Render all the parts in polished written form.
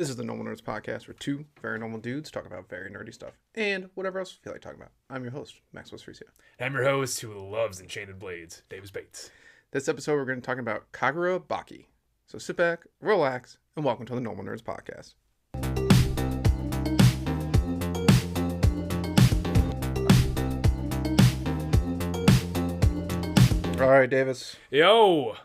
This is the Normal Nerds Podcast, where two very normal dudes talk about very nerdy stuff and whatever else you feel like talking about. I'm your host, Maxwell Friesio. I'm your host who loves enchanted blades, Davis Bates. This episode, we're going to talk about Kagurabachi. So sit back, relax, and welcome to the Normal Nerds Podcast. All right, Davis. Yo!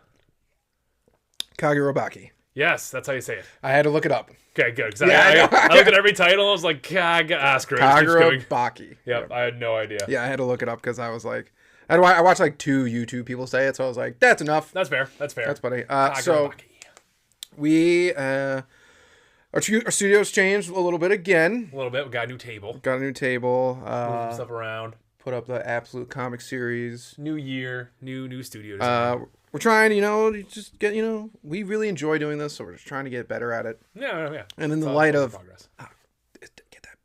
Kagurabachi. Yes, that's how you say it. I had to look it up. Okay, good. Because Yeah, I looked at every title, I was like, screw it. Kagurabachi. Yep, I had no idea. Yeah, I had to look it up because I was like, I watched like two YouTube people say it, so I was like, that's enough. That's fair. That's funny. So we, our studio's changed a little bit again. A little bit. We got a new table. Got a new table. Move some stuff around. Put up the Absolute Comic Series. New year, new studio. We're trying, to just get, we really enjoy doing this, so we're just trying to get better at it. Yeah. And in the light of progress. Get that.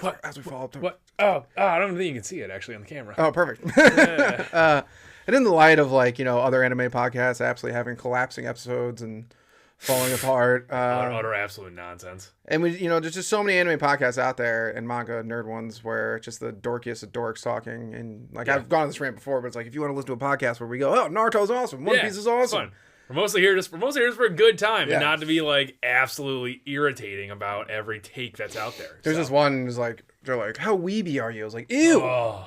What? As we follow up. What? Oh, I don't think you can see it actually on the camera. Oh, perfect. Yeah. And in the light of other anime podcasts absolutely having collapsing episodes and falling apart. Utter absolute nonsense. And we, there's just so many anime podcasts out there and manga nerd ones where it's just the dorkiest of dorks talking. And I've gone on this rant before, but it's like, if you want to listen to a podcast where we go, oh, Naruto's awesome. One Piece is awesome. Fun. We're mostly here just for a good time and Yeah. not to be like absolutely irritating about every take that's out there. There's this one who's like, they're like, how weeby are you? I was like, ew. Oh.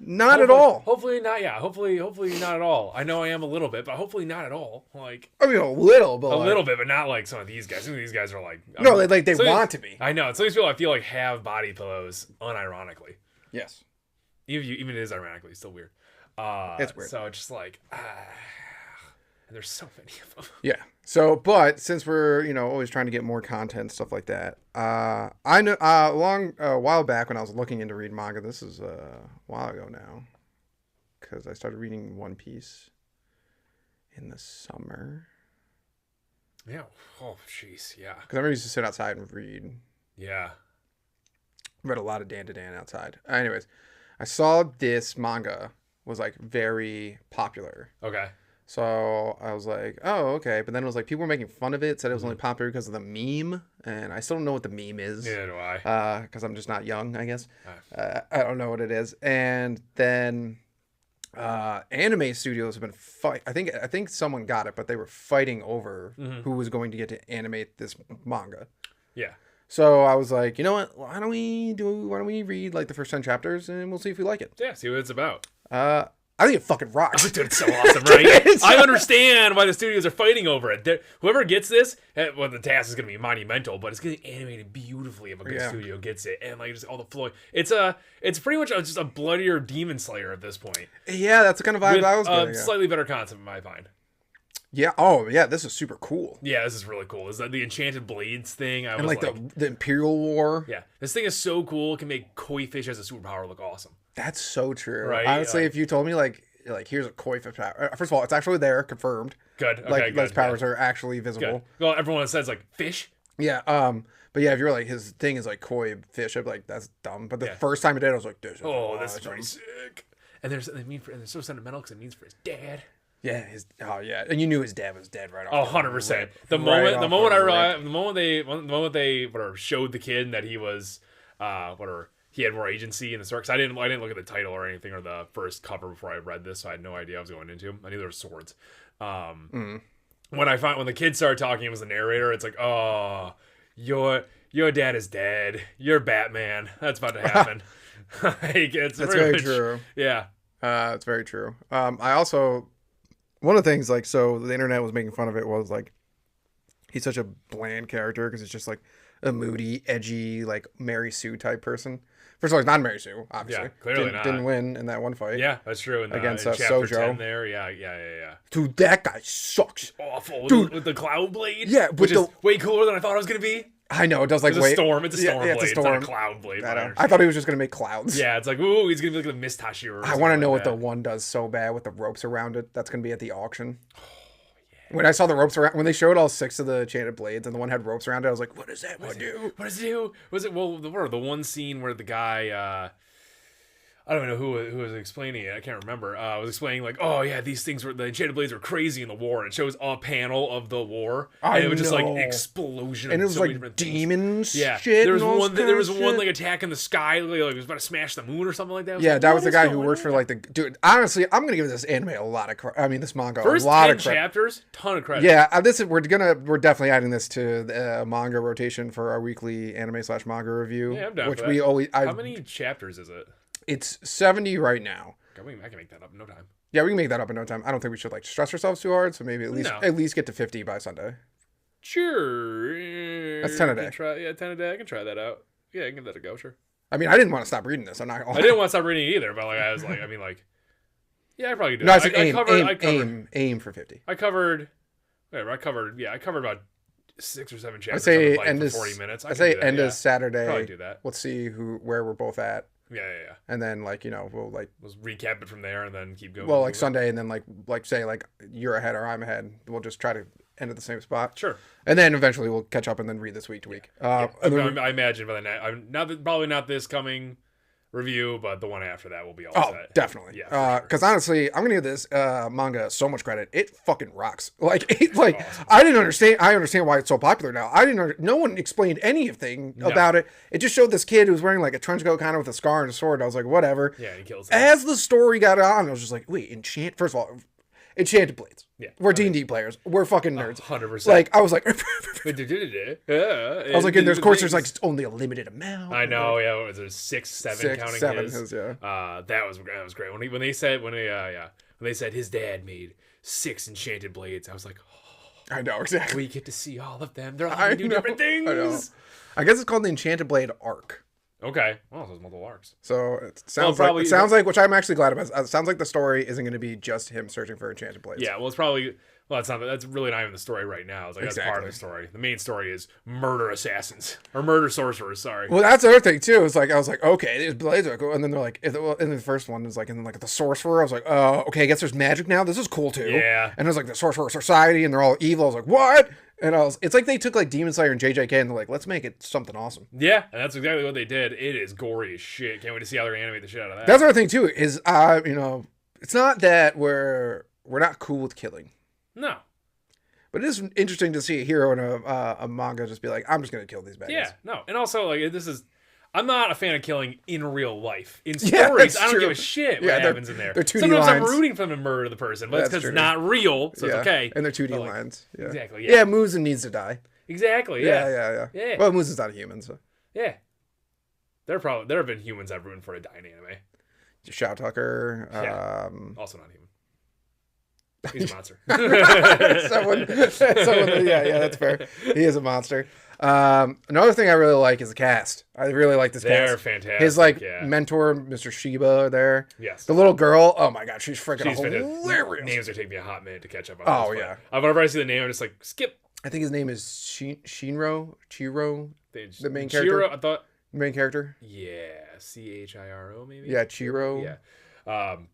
Not at all. Hopefully not. Yeah. Hopefully not at all. I know I am a little bit, but hopefully not at all. Like I mean, a little, but little bit, but not like some of these guys. Some of these guys are like they want to be. I know. Some of these people I feel like have body pillows unironically. Yes. Even if it is ironically, it's still weird. It's weird. So it's just like and there's so many of them. Yeah. So, but since we're, always trying to get more content, stuff like that, I know a while back when I was looking into reading manga, this is a while ago now, because I started reading One Piece in the summer. Yeah. Oh, jeez. Yeah. Because I remember I used to sit outside and read. Yeah. Read a lot of Dan to Dan outside. Anyways, I saw this manga was like very popular. Okay. So I was like, oh, okay. But then it was like people were making fun of it, said it was only popular because of the meme. And I still don't know what the meme is. Neither do I. Because I'm just not young, I guess. I don't know what it is. And then anime studios have been I think someone got it, but they were fighting over who was going to get to animate this manga. Yeah. So I was like, you know what? Why don't we read like the first 10 chapters and we'll see if we like it. Yeah, see what it's about. I think it fucking rocks. Dude, it's so awesome, right? I understand why the studios are fighting over it. Whoever gets this, well, the task is going to be monumental, but it's getting animated beautifully if a good studio gets it. And like just all the flow. It's pretty much just a bloodier Demon Slayer at this point. Yeah, that's the kind of vibe I was getting. A slightly better concept in my mind. Yeah. Oh, yeah. This is super cool. Yeah, this is really cool. Is that the Enchanted Blades thing? And like the Imperial War. Yeah, this thing is so cool. It can make koi fish as a superpower look awesome. That's so true. Right? Honestly, if you told me like here's a koi fish power. First of all, it's actually there, confirmed. Good. Okay, like good, those powers good. are actually visible. Good. Well, everyone says like fish. Yeah. But yeah, if you're like his thing is like koi fish, I'd be like that's dumb. But the first time I did, I was like, this is this is pretty sick. And they're so sentimental because it means for his dad. Yeah, and you knew his dad was dead right off. 100%. The moment they showed the kid that he was he had more agency in the story. Because I didn't look at the title or anything or the first cover before I read this, so I had no idea I was going into. I knew there were swords. When the kid started talking, it was the narrator. It's like, oh, your dad is dead. You're Batman. That's about to happen. That's very true. Yeah. It's very true. I also. One of the things, so the internet was making fun of it was, he's such a bland character because it's just, a moody, edgy, Mary Sue type person. First of all, he's not Mary Sue, obviously. Yeah, clearly not. Didn't win in that one fight. Yeah, that's true. Against in chapter Sojo. 10 there, yeah. Dude, that guy sucks. Awful. Dude. With the cloud blade? Yeah. Which is way cooler than I thought it was going to be. I know, it does It's a storm. It's a storm blade. It's a storm. It's not a cloud blade. I thought he was just going to make clouds. Yeah, it's like, ooh, he's going to be like the Mist Hashira. I want to know what the one does so bad with the ropes around it. That's going to be at the auction. When I saw the ropes around, when they showed all 6 of the enchanted blades and the one had ropes around it, I was like, what does that one do? What does it do? Was it, the one scene where the guy, I don't know who was explaining it. I can't remember. I was explaining like, oh yeah, these things were the enchanted blades were crazy in the war, and it shows a panel of the war, and it was just like explosion, and it was so like demons. Yeah, shit there was one. There was one like attack in the sky, like it was about to smash the moon or something like that. Yeah, that was the guy who worked for like the dude. Honestly, I'm gonna give this anime a lot of credit. I mean, this manga first a lot 10 of credit. chapters, ton of credit. Yeah, we're definitely adding this to the manga rotation for our weekly anime/manga review. Yeah, I'm down which for we that. always. How many chapters is it? It's 70 right now. I can make that up in no time. Yeah, we can make that up in no time. I don't think we should like stress ourselves too hard, so maybe at least get to 50 by Sunday. Sure. That's 10 a day. 10 a day. I can try that out. Yeah, I can give that a go. Sure. I mean, I didn't want to stop reading this. I'm not gonna lie. I didn't want to stop reading it either, but like I was like, I mean, like, yeah, I probably could do no, it. Aim for 50. I covered about 6 or 7 chapters. I say like, end for of 40 minutes. I say end of Saturday. Probably do that. Let's see where we're both at. Yeah. And then like we'll recap it from there and then keep going. Well, like Sunday, and then like say like you're ahead or I'm ahead. We'll just try to end at the same spot. Sure. And then eventually we'll catch up and then read this week to week. I imagine by the night, probably not this coming review, but the one after that will be all set. Oh, definitely. Yeah. Because honestly, I'm gonna give this manga so much credit. It fucking rocks. Awesome. I didn't understand. I understand why it's so popular now. No one explained anything about it. It just showed this kid who was wearing like a trench coat, kind of with a scar and a sword. I was like, whatever. Yeah, he kills him. As the story got on, I was just like, wait, First of all, enchanted blades. Yeah, we're D&D players. We're fucking nerds. 100%. Like I was like, I was like, and there's like only a limited amount. I know. Yeah, what was there 6, 7 counting his? Yeah. That was great. When they said his dad made 6 enchanted blades, I was like, oh, I know exactly. We get to see all of them. They're all gonna do different things. I know. I guess it's called the Enchanted Blade arc. Okay. Well, there's multiple arcs. So it sounds like, which I'm actually glad about. It sounds like the story isn't going to be just him searching for enchanted blades. Yeah, well, it's probably. Well, that's really not even the story right now. It's like that's part of the story. The main story is murder assassins or murder sorcerers. Sorry. Well, that's the other thing too. It's like I was like, okay, these blades are cool, and then they're like, in the first one is like, and then like the sorcerer. I was like, oh, okay, I guess there's magic now. This is cool too. Yeah. And there's like the sorcerer society, and they're all evil. I was like, what? And it's like they took like Demon Slayer and JJK, and they're like, let's make it something awesome. Yeah, and that's exactly what they did. It is gory as shit. Can't wait to see how they animate the shit out of that. That's the other thing too. Is it's not that we're not cool with killing. No. But it is interesting to see a hero in a manga just be like, I'm just going to kill these baddies. Yeah, no. And also, like, I'm not a fan of killing in real life. In stories, I don't give a shit what happens in there. They're 2D Sometimes lines. I'm rooting for them to murder the person, but it's because it's not real, so it's okay. And they're 2D lines. Yeah. Exactly, yeah. Muzan needs to die. Exactly, yeah. Well, Muzan's not a human, so. Yeah. There have been humans I've rooted for to die in anime. Shao Tucker. Also not human. He's a monster. someone, that's fair. He is a monster. Another thing I really like is the cast. I really like this cast. They're fantastic. His mentor, Mr. Shiba, there. Yes. The little girl. Oh my god, she's hilarious. Names are taking me a hot minute to catch up on. Oh yeah. Whenever I see the name, I'm just like skip. I think his name is Chiro, the main character. Chiro, I thought. Main character. Yeah, Chiro maybe. Yeah, Chiro. Yeah.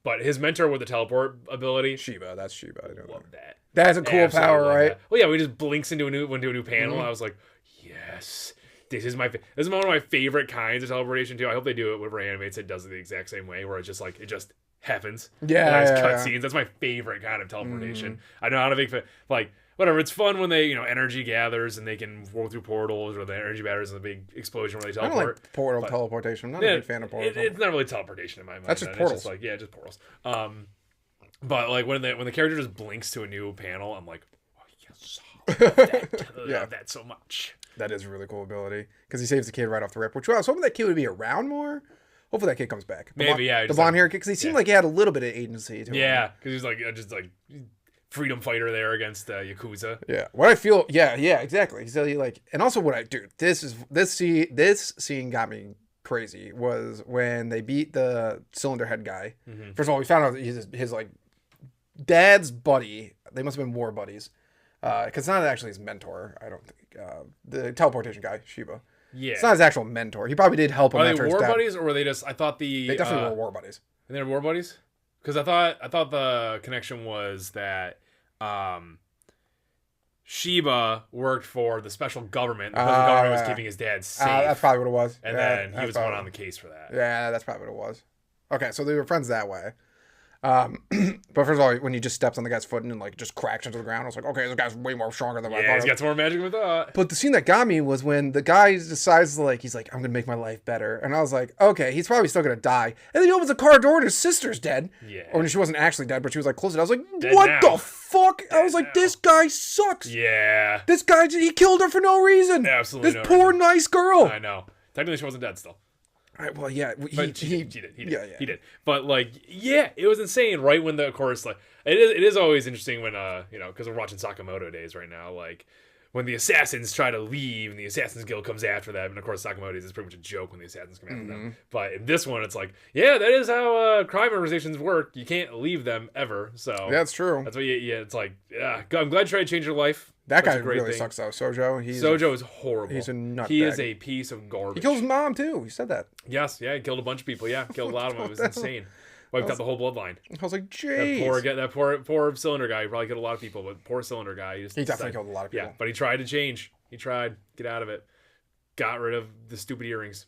But his mentor with the teleport ability, Shiba. That's Shiba. I love that. That's a cool power, right? That. Well, yeah, we just blinks into a new panel. Mm-hmm. I was like, yes, this is one of my favorite kinds of teleportation too. I hope they do it whenever animates. It does it the exact same way, where it's just like it just happens. Yeah, cutscenes. That's my favorite kind of teleportation. Mm-hmm. I know how to make like. Whatever, it's fun when they, energy gathers and they can roll through portals, or the energy batters and the big explosion where they teleport. I don't like teleportation. I'm not a big fan of portals. It's not really teleportation in my mind. That's just portals. It's just just portals. But like when the character just blinks to a new panel, I'm like, oh yes, I love that so much. That is a really cool ability because he saves the kid right off the rip. Which I was hoping that kid would be around more. Hopefully that kid comes back. The blonde hair kid, because he seemed like he had a little bit of agency to him. Yeah, because he's like just like. Freedom fighter there against Yakuza. Yeah, what I feel, yeah, exactly. So and also what this scene got me crazy was when they beat the cylinder head guy. Mm-hmm. First of all, we found out that he's his dad's buddy. They must have been war buddies, because it's not actually his mentor. I don't think the teleportation guy Shiba. Yeah, it's not his actual mentor. He probably did help him. Are they war buddies, or were they just? I thought they definitely were war buddies. And they're war buddies. Because I thought the connection was that Shiba worked for the special government. The special government was keeping his dad safe. That's probably what it was. And then he was the one on the case for that. Yeah, that's probably what it was. Okay, so they were friends that way. But first of all, when he just steps on the guy's foot and like just cracks into the ground, I was like, okay, this guy's way more stronger than I thought. Yeah, he's got some more magic with that. But the scene that got me was when the guy decides to he's like, I'm gonna make my life better, and I was like, okay, he's probably still gonna die. And then he opens the car door and his sister's dead. Yeah. Or she wasn't actually dead, but she was like close to it. I was like, Dead what now. the fuck? I was like, now. this guy sucks. Yeah. This guy, he killed her for no reason. Absolutely. This poor nice girl. I know. Technically, she wasn't dead still. Right, well, yeah, But he did. Yeah. He did. But it was insane. Right when of course, it is always interesting when because we're watching Sakamoto days right now. Like when the assassins try to leave and the Assassins Guild comes after them, and of course Sakamoto days is pretty much a joke when the assassins come after them. But in this one, it's like, yeah, that is how crime organizations work. You can't leave them ever. So Yeah, that's true. that's what. It's like, yeah, I'm glad you tried to change your life. That That's guy a great really thing. sucks though. Sojo, Sojo is horrible. He's a nutbag. He is a piece of garbage. He kills his mom too. He said that. Yes, yeah, he killed a bunch of people. Yeah, killed a lot of them. It was insane. Wiped out the whole bloodline. I was like, That jeez. poor cylinder guy. He probably killed a lot of people, but poor cylinder guy. He He definitely killed a lot of people. Yeah, but he tried to change. He tried get out of it. Got rid of the stupid earrings.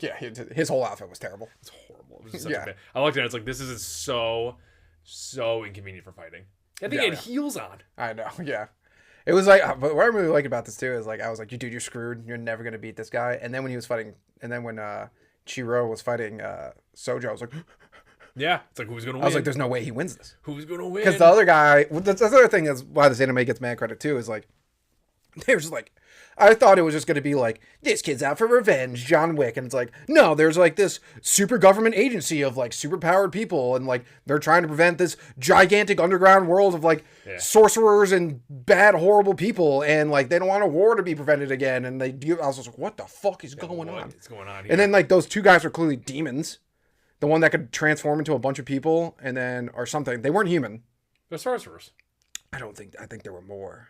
Yeah, his whole outfit was terrible. It's horrible. It was just such a bad. I looked at it. It's like this is so inconvenient for fighting. I think he had heels on. I know. Yeah. It was like, but what I really like about this too is I was like, dude, you're screwed. You're never gonna beat this guy. And then when he was fighting, and then when Chiro was fighting Sojo, I was like, yeah, it's like who's gonna win? I was like, there's no way he wins this. Who's gonna win? Because the other guy, that's the other thing is why this anime gets mad credit too is they were just I thought it was just going to be this kid's out for revenge, John Wick. And it's like, no, there's this super government agency of super powered people. And they're trying to prevent this gigantic underground world of sorcerers and bad, horrible people. And they don't want a war to be prevented again. And I was just like, what the fuck is going on? What's going on here? And then those two guys were clearly demons. The one that could transform into a bunch of people and then, or something. They weren't human. They're sorcerers. I think there were more.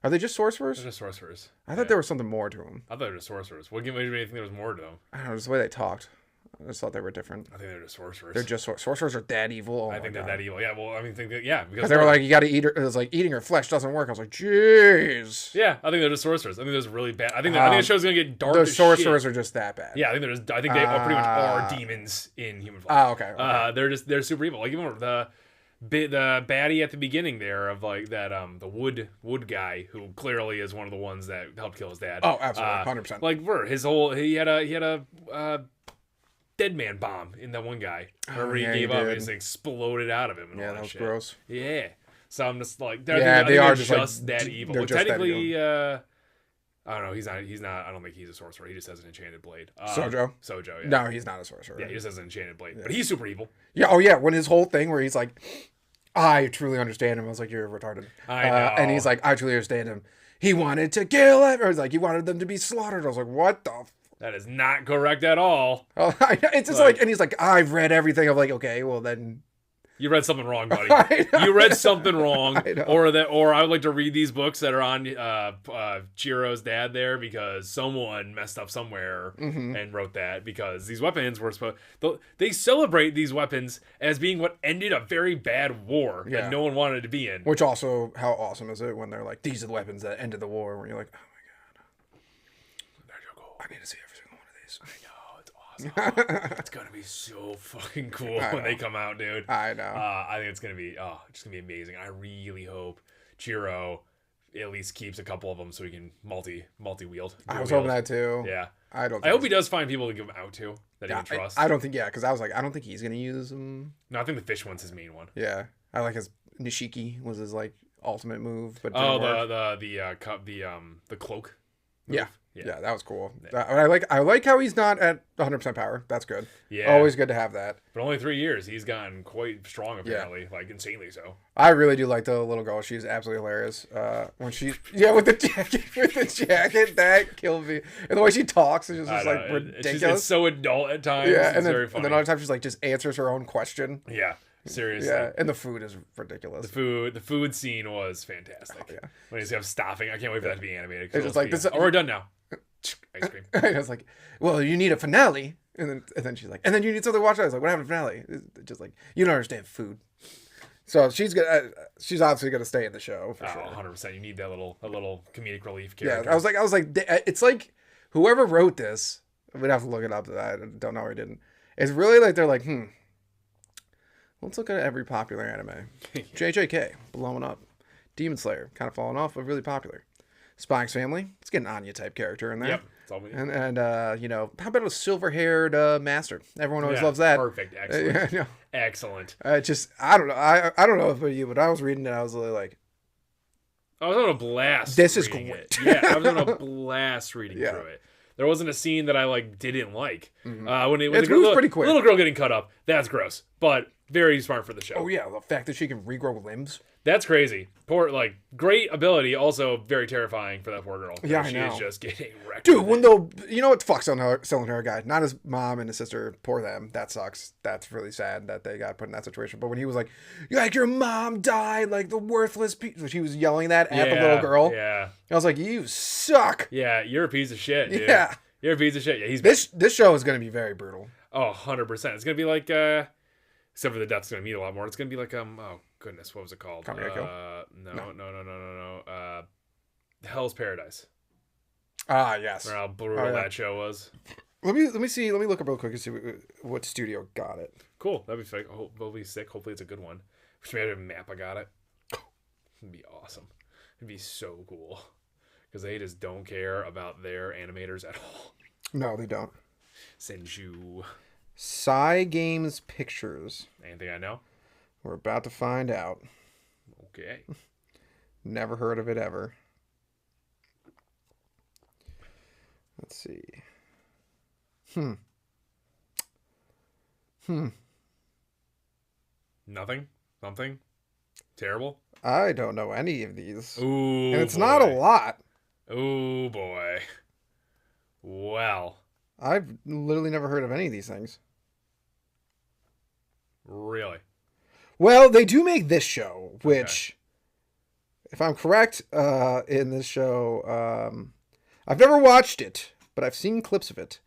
Are they just sorcerers? They're just sorcerers. I thought there was something more to them. I thought they were just sorcerers. What made me think there was more to them? I don't know, just the way they talked. I just thought they were different. I think they're just sorcerers. They're just sorcerers are that evil. Oh I think they're that evil. Yeah, well, I mean, because they were you got to eat her. It was eating her flesh doesn't work. I was like, jeez. Yeah, I think they're just sorcerers. I think they're really bad. I think the show's gonna get dark. Those sorcerers are just that bad. Yeah, I think I think they all pretty much are demons in human flesh. Oh, okay. They're super evil. Even the baddie at the beginning there of the wood guy who clearly is one of the ones that helped kill his dad. Oh, absolutely, 100%. He had a dead man bomb in that one guy. Remember he gave up and it exploded out of him. And all that was shit. gross. Yeah, so I'm just I think they are just that evil. They're Well, just technically, I don't know. He's not. I don't think he's a sorcerer. He just has an enchanted blade. Sojo. Yeah. No, he's not a sorcerer. Yeah, he just has an enchanted blade, but he's super evil. Yeah. Oh yeah. When his whole thing where he's like, I truly understand him. I was like, you're retarded. I know. And he's like, I truly understand him. He wanted to kill it. Or he's like, he wanted them to be slaughtered. I was like, what the? That is not correct at all. Oh, it's just and he's like, I've read everything. I'm like, okay, well then. You read something wrong, buddy. You read something wrong, or I would like to read these books that are on Chiro's dad there because someone messed up somewhere and wrote that because these weapons were they celebrate these weapons as being what ended a very bad war that no one wanted to be in. Which also, how awesome is it when they're like, these are the weapons that ended the war? Where you're like, oh my god, there you go. I need to see every single one of these. I know. It's gonna be so fucking cool when they come out, dude. I know. I think it's gonna be amazing. I really hope Chiro at least keeps a couple of them so he can multi wield. I was hoping that too. Yeah. I hope he does find people to give him out to that he can trust. I don't think because I was like, I don't think he's gonna use them. No, I think the fish one's his main one. Yeah, I like his Nishiki was his ultimate move, but the cloak. Move. Yeah, that was cool. I like how he's not at 100% power. That's good. Yeah, always good to have that. But only 3 years, he's gotten quite strong apparently, insanely so. I really do like the little girl. She's absolutely hilarious. When she with the jacket, that killed me. And the way she talks is just ridiculous. It's so adult at times. Yeah, and then other times she's just answers her own question. Yeah. Seriously. Yeah, and the food is ridiculous. The food scene was fantastic. Oh, yeah. When he's stopping, I can't wait for that to be animated. It's just this. Oh, we're done now. Ice cream. I was like, well, you need a finale, and then she's like, and then you need something to watch. I was like, what happened to finale? It's just you don't understand food. So she's obviously gonna stay in the show for sure. 100%. You need that little comedic relief character. Yeah, I was like, it's like whoever wrote this, we'd have to look it up. I don't know, or didn't. It's really like they're like, let's look at every popular anime. JJK, blowing up. Demon Slayer, kind of falling off, but really popular. Spy X Family, let's get an Anya type character in there. Yep, that's all we need. And you know, how about a silver-haired master? Everyone always loves that. Perfect, excellent, excellent. I don't know. I don't know if you, but I was reading it, I was really like, I was on a blast. This is great. Yeah, I was on a blast reading through it. There wasn't a scene that I like didn't like. When it moves pretty quick. Little girl getting cut up, that's gross, but very smart for the show. Oh yeah, the fact that she can regrow limbs. That's crazy. Poor, like, great ability, also very terrifying for that poor girl. Yeah, I know. She is just getting wrecked. Dude, you know what? Fuck selling her a guy. Not his mom and his sister. Poor them. That sucks. That's really sad that they got put in that situation. But when he was like your mom died, like the worthless piece. She was yelling that at the little girl. Yeah. I was like, you suck. Yeah, you're a piece of shit, dude. Yeah. You're a piece of shit. Yeah, this show is going to be very brutal. Oh, 100%. It's going to be like, except for the death's going to mean a lot more. It's going to be like, oh, goodness, what was it called? No. Hell's Paradise. Ah, yes. Or how brutal that show was. Let me see. Let me look up real quick and see what studio got it. Cool. That'd be sick. Hopefully it's a good one. Wish we had a map. I got it. It'd be awesome. It'd be so cool. Because they just don't care about their animators at all. No, they don't. Senju. Psy Games Pictures. Anything I know? We're about to find out. Okay. Never heard of it ever. Let's see. Nothing? Something? Terrible? I don't know any of these. Ooh, and it's not a lot. Ooh, boy. Well. I've literally never heard of any of these things. Really? Well, they do make this show, which, if I'm correct, in this show, I've never watched it, but I've seen clips of it,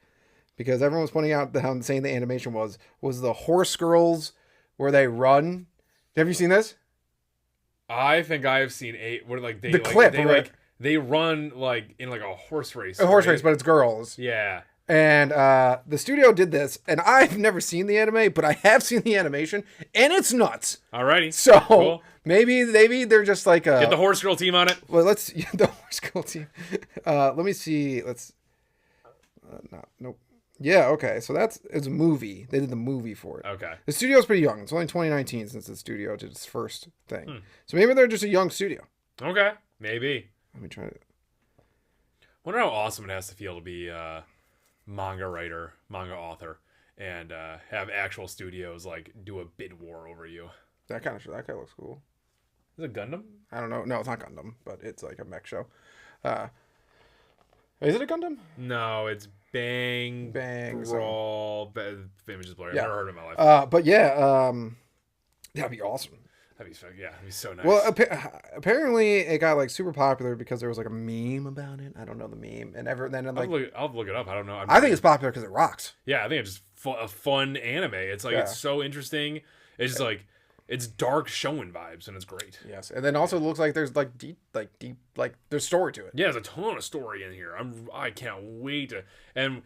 because everyone was pointing out how insane the animation was the horse girls where they run. Have you seen this? I think I've seen they run like in like a horse race. A horse race, but it's girls. Yeah. And the studio did this, and I've never seen the anime, but I have seen the animation, and it's nuts. Alrighty. So cool. maybe they're just like get the horse girl team on it. Well, let's the horse girl team. Let me see. Nope. Yeah. Okay. So it's a movie. They did the movie for it. Okay. The studio's pretty young. It's only 2019 since the studio did its first thing. So maybe they're just a young studio. Okay. Maybe. Let me try it. Wonder how awesome it has to feel to be manga writer, manga author, and have actual studios like do a bid war over you. That kind of looks cool. Is it Gundam? I don't know. No, it's not Gundam, but it's like a mech show. Is it a Gundam? No, it's Bang Brawl. Image is blurry. I've never heard of it in my life. But yeah, that'd be awesome. That'd be so nice. Well, apparently it got like super popular because there was like a meme about it. I don't know the meme, and I'll look it up. I don't know. I think it's popular because it rocks. Yeah, I think it's just a fun anime. It's like it's so interesting. It's just like it's dark Shonen vibes, and it's great. Yes, and then also it looks like there's deep there's story to it. Yeah, there's a ton of story in here. I can't wait to and.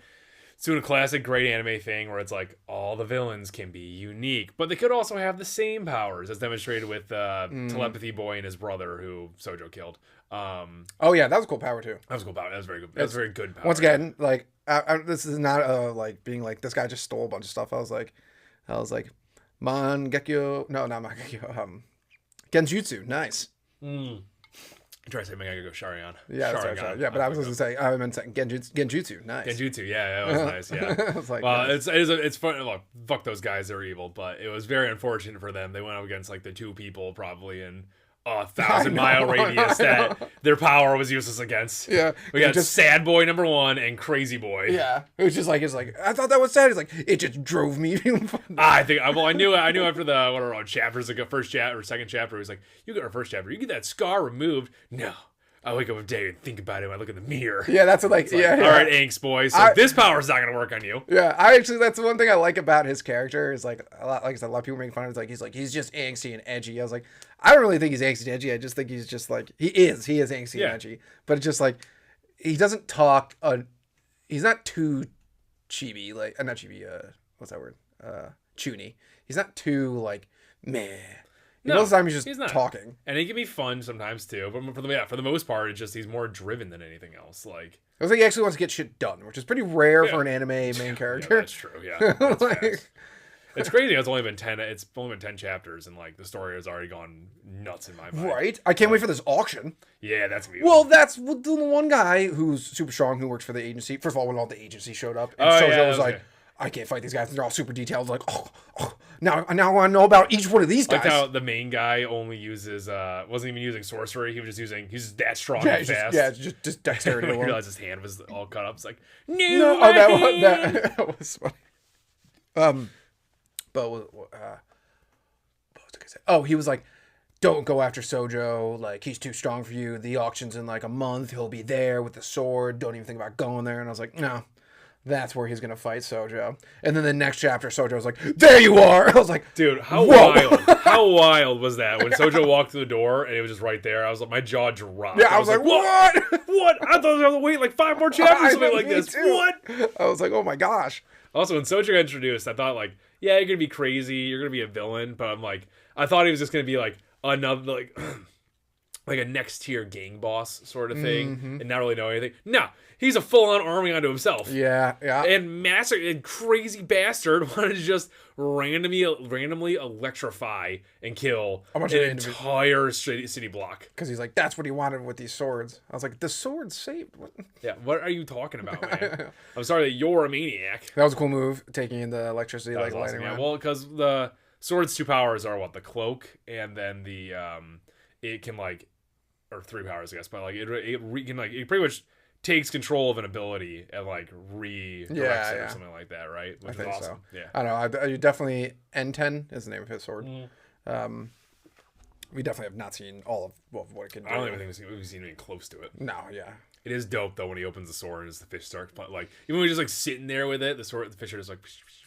It's doing a classic great anime thing where it's like all the villains can be unique, but they could also have the same powers as demonstrated with Telepathy Boy and his brother who Sojo killed. Oh yeah, that was a cool power too. That was a cool power. That was very good. That was very good power. Once again, like this is not like being like this guy just stole a bunch of stuff. I was like, Mangekyo. No, not Mangekyo. Genjutsu. Nice. Try to say Manga Sharion. Yeah, that's right. Yeah, but I was going to say I meant Genjutsu. Nice. Genjutsu. Yeah, that was nice. Yeah. I was like, well, nice. it's fun. Look, fuck those guys. They're evil, but it was very unfortunate for them. They went up against like the two people probably in 1,000-mile radius that their power was useless against. Yeah, we got just Sad Boy number 1 and Crazy Boy. Yeah, it was just like I thought that was sad. It's like it just drove me. I knew after the chapters, like first chapter or second chapter, it was like you get our first chapter, you get that scar removed. No. I wake up every day and think about it when I look in the mirror. Yeah, that's what all right, Angst boy. So this power's not going to work on you. Yeah, that's the one thing I like about his character is like a lot of people make fun of it. He's just angsty and edgy. I was like, I don't really think he's angsty and edgy. I just think he's just like, he is angsty and edgy. But it's just like, he doesn't talk, he's not too chibi, not chibi, what's that word? Chuny. He's not too like meh. No, most of the time he's just talking, and it can be fun sometimes too. But for the most part, it's just he's more driven than anything else. Like I was like, he actually wants to get shit done, which is pretty rare for an anime main character. Yeah, that's true. Yeah, that's like, it's crazy. It's only been 10 chapters, and like the story has already gone nuts in my mind. Right? I can't wait for this auction. Yeah, that's gonna be well. That's the one guy who's super strong who works for the agency. First of all, when all the agency showed up, and Sojo was like, I can't fight these guys. They're all super detailed. Like, now I know about each one of these guys. Like how the main guy only uses wasn't even using sorcery. He was just he's that strong and fast. Just dexterity. He realized his hand was all cut up. It's like no, that was funny. But what was I gonna say? Oh, he was like, don't go after Sojo. Like, he's too strong for you. The auction's in like a month. He'll be there with the sword. Don't even think about going there. And I was like, no. That's where he's gonna fight Sojo. And then the next chapter, Sojo was like, "There you are!" I was like, "Dude, how wild! How wild was that when Sojo walked through the door and it was just right there?" I was like, my jaw dropped. Yeah, I was like, "What? What? I thought I was gonna wait like 5 more chapters, something like this. Too. What?" I was like, "Oh my gosh!" Also, when Sojo got introduced, I thought like, "Yeah, you're gonna be crazy. You're gonna be a villain," but I'm like, I thought he was just gonna be like another like. Like a next tier gang boss sort of thing, and not really know anything. No, he's a full on army unto himself. Yeah. And crazy bastard wanted to just randomly electrify and kill an entire city block. Because he's like, that's what he wanted with these swords. I was like, the sword saved. What? Yeah, what are you talking about, man? I'm sorry that you're a maniac. That was a cool move, taking in the electricity, like lighting awesome. around. Yeah, well, because the sword's 2 powers are what? The cloak, and then the it can like. Or 3 powers, I guess, but like it can like it pretty much takes control of an ability and like redirects it or something like that, right? Which is awesome. So. Yeah, I don't know. You definitely N10 is the name of his sword. We definitely have not seen all of what it can do. I don't even think we've seen anything close to it. No, yeah. It is dope though when he opens the sword as the fish starts like even when he's just like sitting there with it, the fish are just like.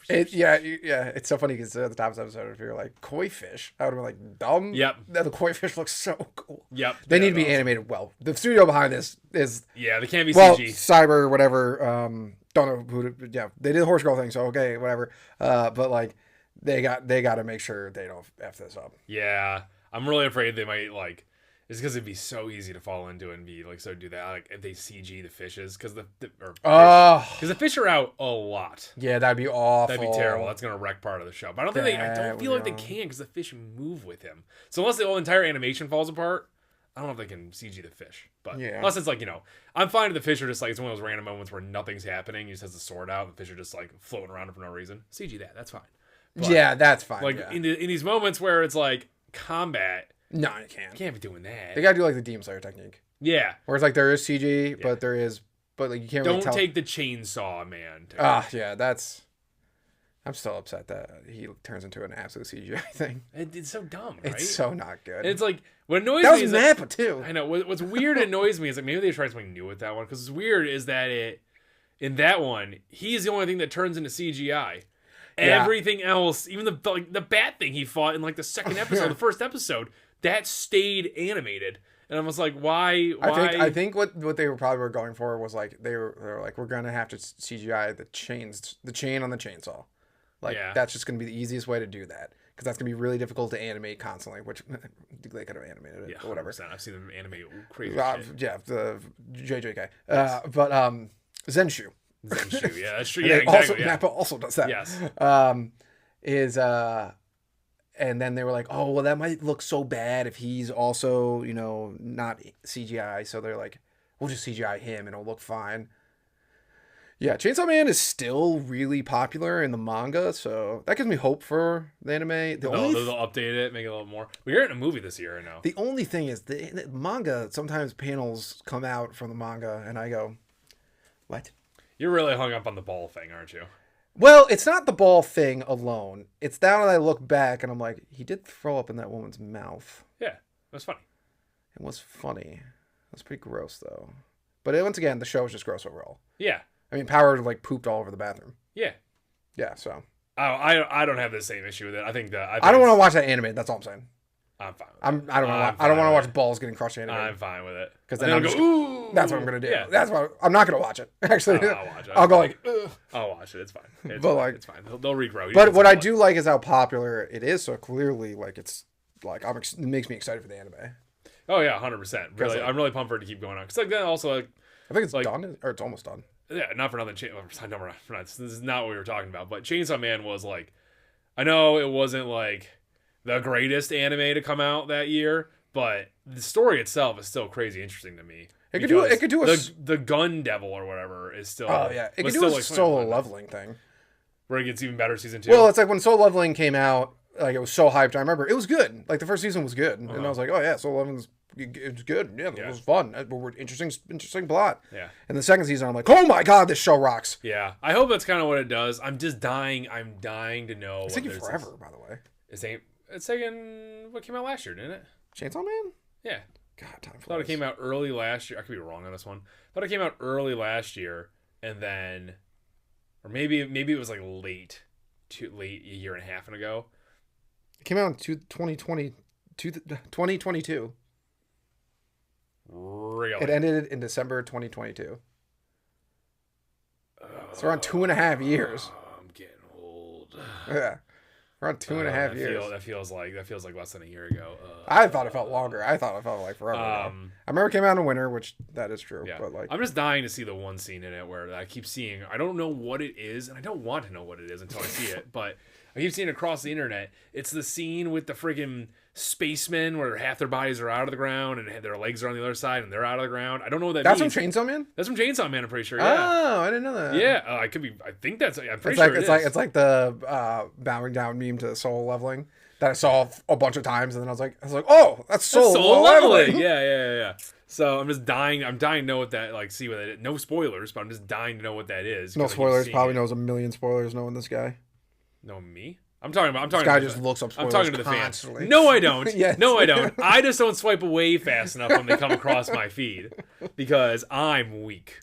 It's so funny because at the top of this episode, if you're like koi fish, I would have been like dumb. Yep. The koi fish looks so cool. Yep. They need to be animated well. The studio behind this is they can't be CG. Cyber whatever. Don't know who. They did the horse girl thing, so okay, whatever. But like they got to make sure they don't f this up. Yeah, I'm really afraid they might like. It's because it'd be so easy to fall into and be like so do that like if they CG the fishes because the fish are out a lot. Yeah, that'd be awful. That'd be terrible. That's gonna wreck part of the show. But I don't feel like they can because the fish move with him. So unless the whole entire animation falls apart, I don't know if they can CG the fish. But unless it's like I'm fine if the fish are just like it's one of those random moments where nothing's happening. He just has the sword out. And the fish are just like floating around for no reason. CG that. That's fine. But, yeah, that's fine. Like in these moments where it's like combat. No, you can't. You can't be doing that. They gotta do like the Demon Slayer technique. Yeah. Where it's like there is CG, but like you can't really tell. Don't take the chainsaw man. Yeah, that's. I'm still upset that he turns into an absolute CGI thing. It's so dumb, right? It's so not good. And it's like what annoys me is Nappa too. I know what's weird and annoys me is like maybe they tried something new with that one because what's weird is that in that one he's the only thing that turns into CGI. Everything else, even the bat thing he fought in like the second episode, the first episode. That stayed animated, and I was like, "Why?" I think what they were going for was like they were like we're gonna have to CGI the chain on the chainsaw, like that's just gonna be the easiest way to do that because that's gonna be really difficult to animate constantly, which they could have animated it or whatever. 100%. I've seen them animate crazy shit. Yeah, the JJK, but Zenshu, yeah, that's true. Yeah, exactly. Nappa also does that. Yes, And then they were like, oh, well, that might look so bad if he's also, not CGI. So they're like, we'll just CGI him and it'll look fine. Yeah, Chainsaw Man is still really popular in the manga. So that gives me hope for the anime. They'll update it, make it a little more. We're getting a movie this year, I know. The only thing is the manga, sometimes panels come out from the manga and I go, what? You're really hung up on the ball thing, aren't you? Well, it's not the ball thing alone. It's now that I look back and I'm like, he did throw up in that woman's mouth. Yeah, that's funny. It was funny. It was pretty gross, though. But once again, the show was just gross overall. Yeah. I mean, Power like pooped all over the bathroom. Yeah. Yeah, so. I don't have the same issue with it. I think I don't want to watch that anime. That's all I'm saying. I'm fine. I don't want to watch balls getting crushed in anime. I'm fine with it because then I'll go. Ooh, that's what I'm gonna do. Yeah. That's what I'm not gonna watch it. Actually, I'll watch it. I'll go like. Ugh. I'll watch it. It's fine. It's fine. They'll regrow. But what I do like is how popular it is. So clearly, like it's like it makes me excited for the anime. Oh yeah, 100%. Really, I'm really pumped for it to keep going on. Because like then also like I think it's like done or it's almost done. Yeah, not for nothing. This is not what we were talking about. But Chainsaw Man was like, I know it wasn't like the greatest anime to come out that year, but the story itself is still crazy interesting to me. It could do the Gun Devil or whatever is still. Oh yeah, it could do a solo leveling thing. Where it gets even better season 2. Well, it's like when Solo Leveling came out, like it was so hyped. I remember it was good. Like the first season was good, and I was like, oh yeah, Solo Leveling's it's good. Yeah, it was fun. Interesting plot. Yeah. And the second season, I'm like, oh my god, this show rocks. Yeah, I hope that's kind of what it does. I'm dying to know. It's taking forever, by the way. It's taking what came out last year, didn't it? Chainsaw Man. Yeah. God, time flies. I thought it came out early last year. I could be wrong on this one. I thought it came out early last year, and then, or maybe it was like late a year and a half ago. It came out in 2022. Really? It ended in December 2022. So around 2.5 years. I'm getting old. Yeah. Around 2.5 years. That feels like less than a year ago. I thought it felt longer. I thought it felt like forever ago. I remember it came out in winter, which that is true. Yeah. But like, I'm just dying to see the one scene in it where I keep seeing. I don't know what it is, and I don't want to know what it is until I see it. But I keep seeing it across the internet. It's the scene with the friggin' spacemen where half their bodies are out of the ground and their legs are on the other side and they're out of the ground. I don't know what that means. That's from Chainsaw Man? That's from Chainsaw Man, I'm pretty sure. Yeah. Oh, I didn't know that. Yeah, I could be. I think that's. I'm pretty sure it is. It's like the bowing down meme to Soul Leveling that I saw a bunch of times, and then I was like, oh, that's Soul Leveling. Yeah. So I'm just dying. I'm dying to know what that see what it. No spoilers, but I'm just dying to know what that is. No spoilers. Probably knows a million spoilers knowing this guy. No, me. I'm talking. This guy just looks up spoilers. I'm talking to the constantly. fans. No, I don't. Yes. No, I don't. I just don't swipe away fast enough when they come across my feed because I'm weak.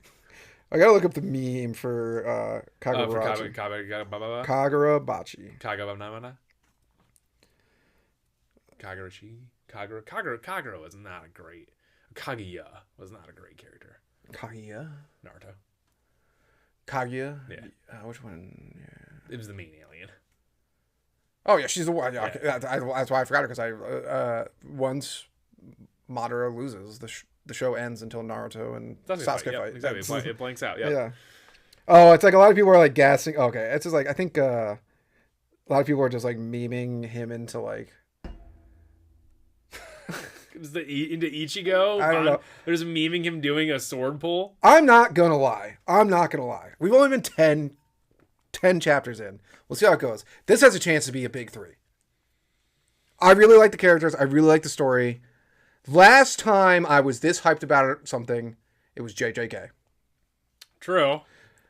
I gotta look up the meme for Kagurabachi. Kagurabachi. Kagura was not a great. Kaguya was not a great character. Kaguya? Naruto. Kaguya? Yeah. Which one? Yeah. It was the main alien. Oh yeah, she's the one. Yeah. Yeah. That's why I forgot her, because once Madara loses, the show ends until Naruto and Sasuke fight. Exactly. It blanks out. Yep. Yeah. Oh, it's like a lot of people are like gassing. Okay, it's just like I think a lot of people are just like memeing him into like. Into Ichigo. I don't know. They're just memeing him doing a sword pull. I'm not gonna lie. We've only been 10 chapters in. We'll see how it goes. This has a chance to be a big 3. I really like the characters. I really like the story. Last time I was this hyped about something, it was JJK. True.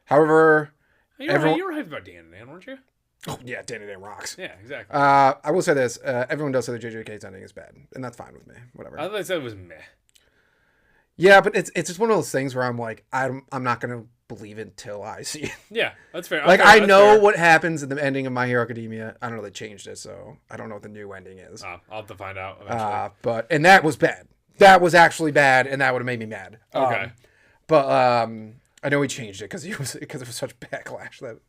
However, you were hyped about Dan and Dan, weren't you? Oh yeah, Dan and Dan rocks. Yeah, exactly. I will say this: everyone does say that JJK's ending is bad, and that's fine with me. Whatever. I thought they said it was meh. Yeah, but it's just one of those things where I'm like, I'm not gonna believe it until I see it. Yeah, that's fair. Like I know what happens in the ending of My Hero Academia. I don't know they changed it, so I don't know what the new ending is. I'll have to find out eventually. But that was bad. That was actually bad, and that would have made me mad. Okay. I know he changed it because it was such backlash that.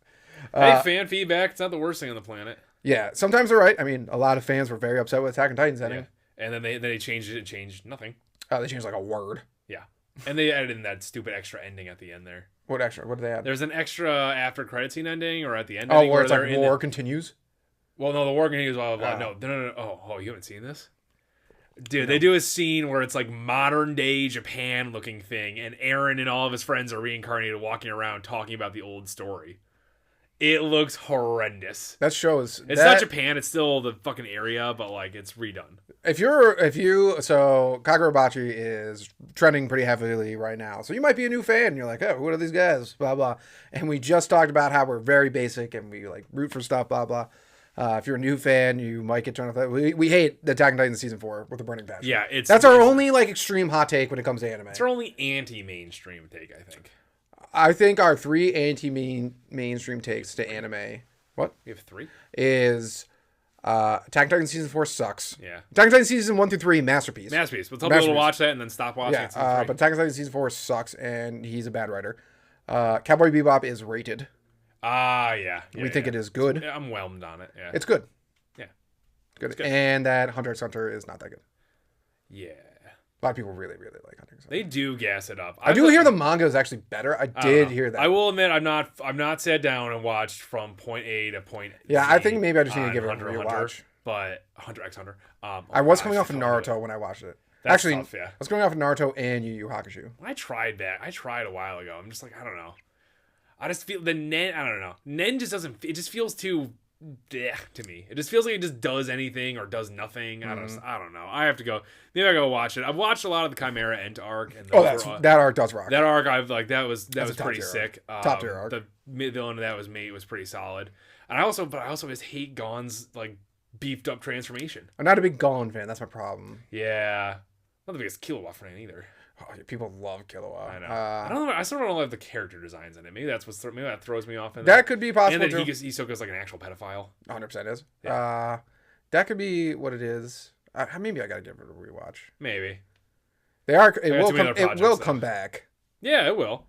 Hey, fan feedback. It's not the worst thing on the planet. Yeah, sometimes they're right. I mean, a lot of fans were very upset with Attack on Titan's ending. Yeah. And then they changed it. It changed nothing. Oh, they changed like a word. Yeah. And they added in that stupid extra ending at the end there. What extra? What did they add? There's an extra after credit scene ending or at the end. Where it's like war continues? Well, no, the war continues. Blah, blah, blah. No. Oh, you haven't seen this? Dude, they do a scene where it's like modern day Japan looking thing, and Eren and all of his friends are reincarnated walking around talking about the old story. It looks horrendous. That shows it's not Japan, it's still the fucking area, but like it's redone. So Kagurabachi is trending pretty heavily right now. So you might be a new fan. You're like, oh, who are these guys? Blah blah. And we just talked about how we're very basic and we like root for stuff. Blah blah. If you're a new fan, you might get turned off. We hate the Attack on Titan season 4 with a burning passion. Yeah, that's our only like extreme hot take when it comes to anime. It's our only anti-mainstream take, I think. I think our 3 anti-mainstream takes to anime. What? We have 3? Is Attack on Titan season 4 sucks. Yeah. Attack on Titan season 1 through 3 masterpiece. But tell people to watch that and then stop watching. Yeah, but Attack on Titan season 4 sucks, and he's a bad writer. Cowboy Bebop is rated. Yeah. We think it is good. Yeah, I'm whelmed on it. Yeah. It's good. Yeah. Good. It's good. And that Hunter x Hunter is not that good. Yeah. A lot of people really, really like Hunter x Hunter. They do gas it up. I do hear the manga is actually better. I did hear that. I will admit I'm not sat down and watched from point A to point Yeah, Z I think maybe I just need to give it a Hunter, rewatch. But Hunter x Hunter. I was coming off of Naruto when I watched it. That's Actually, tough, yeah. I was coming off of Naruto and Yu Yu Hakusho. I tried that. I tried a while ago. I'm just like, I don't know. I just feel the Nen. I don't know. Nen just doesn't. It just feels too to me. It just feels like it just does anything or does nothing. I don't know. I have to go. Maybe I go watch it. I've watched a lot of the Chimera Ent arc. And that arc does rock. That arc I've like that was pretty sick. Top tier arc. The villain of that was Mate was pretty solid. And I also just hate Gon's like beefed up transformation. I'm not a big Gon fan. That's my problem. Yeah, not the biggest Killua fan either. Oh, people love Killua. I know. I don't know. I still don't love the character designs in it. Maybe that's maybe that throws me off. That could be possible. And then Hisoka's like an actual pedophile. 100% is. Yeah. That could be what it is. Maybe I gotta give it a rewatch. Maybe. They are. It will come back. Yeah, it will.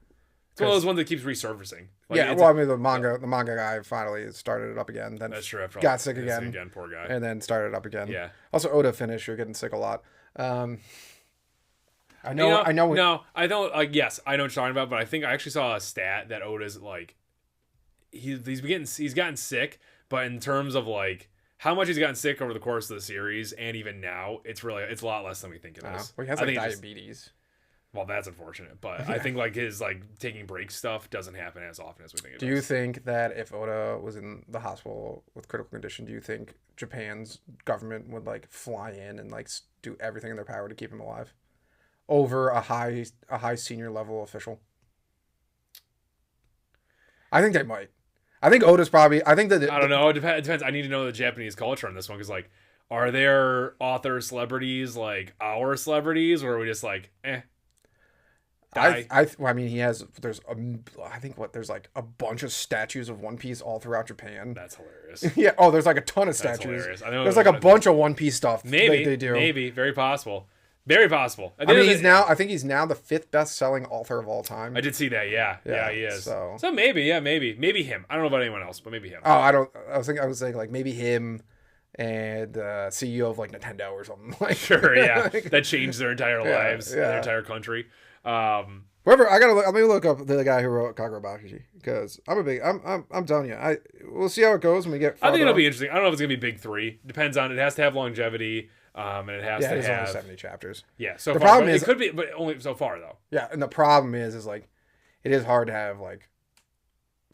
It's one of those ones that keeps resurfacing. Like, yeah. Well, I mean, the manga guy finally started it up again. Then that's true. Got sick again. Poor guy. And then started it up again. Yeah. Also, Oda finished. You're getting sick a lot. I know. No, I don't. Like, yes, I know what you're talking about, but I think I actually saw a stat that Oda's like, he's gotten sick, but in terms of like how much he's gotten sick over the course of the series and even now, it's a lot less than we think it is. Well, he has like diabetes. Well, that's unfortunate, but I think like his like taking break stuff doesn't happen as often as we think it does. Do you think that if Oda was in the hospital with critical condition, do you think Japan's government would like fly in and like do everything in their power to keep him alive over a high senior level official? I think they might. I think Oda's probably. I think that I don't know. It depends. I need to know the Japanese culture on this one because like, are there author celebrities like our celebrities, or are we just like I mean, there's like a bunch of statues of One Piece all throughout Japan. That's hilarious. Yeah. Oh, there's like a ton of statues. There's like a bunch of One Piece stuff. Maybe they do. Maybe very possible. Very possible. I mean, I think he's now the 5th best-selling author of all time. I did see that. Yeah, he is. So maybe him. I don't know about anyone else, but maybe him. Oh, I was saying like maybe him and CEO of like Nintendo or something. Like sure, yeah, that changed their entire lives, their entire country. Whoever let me look up the guy who wrote Kagurabachi because I'm telling you, we'll see how it goes when we get. I think it'll be interesting. I don't know if it's gonna be big 3. Depends on it has to have longevity. And it has to have only 70 chapters. Yeah, so the far, problem is it could be, but only so far though. Yeah, and the problem is like it is hard to have like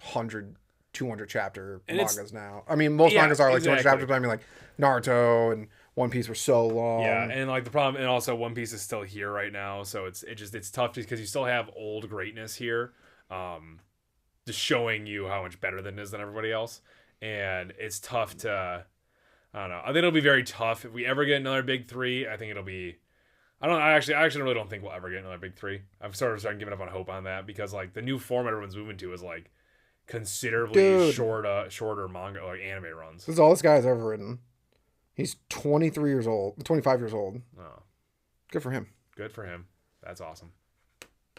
100, 200 chapter mangas now. I mean, most mangas are like 200 chapters, but I mean like Naruto and One Piece were so long. Yeah, and like the problem, and also One Piece is still here right now, so it's tough because you still have old greatness here, just showing you how much better than it is than everybody else, and it's tough to. I don't know. I think it'll be very tough if we ever get another big 3. I think it'll be. I actually really don't think we'll ever get another big 3. I'm sort of starting giving up on hope on that because like the new format everyone's moving to is like considerably shorter manga like anime runs. This is all this guy's ever written. He's 25 years old. Oh, good for him. Good for him. That's awesome.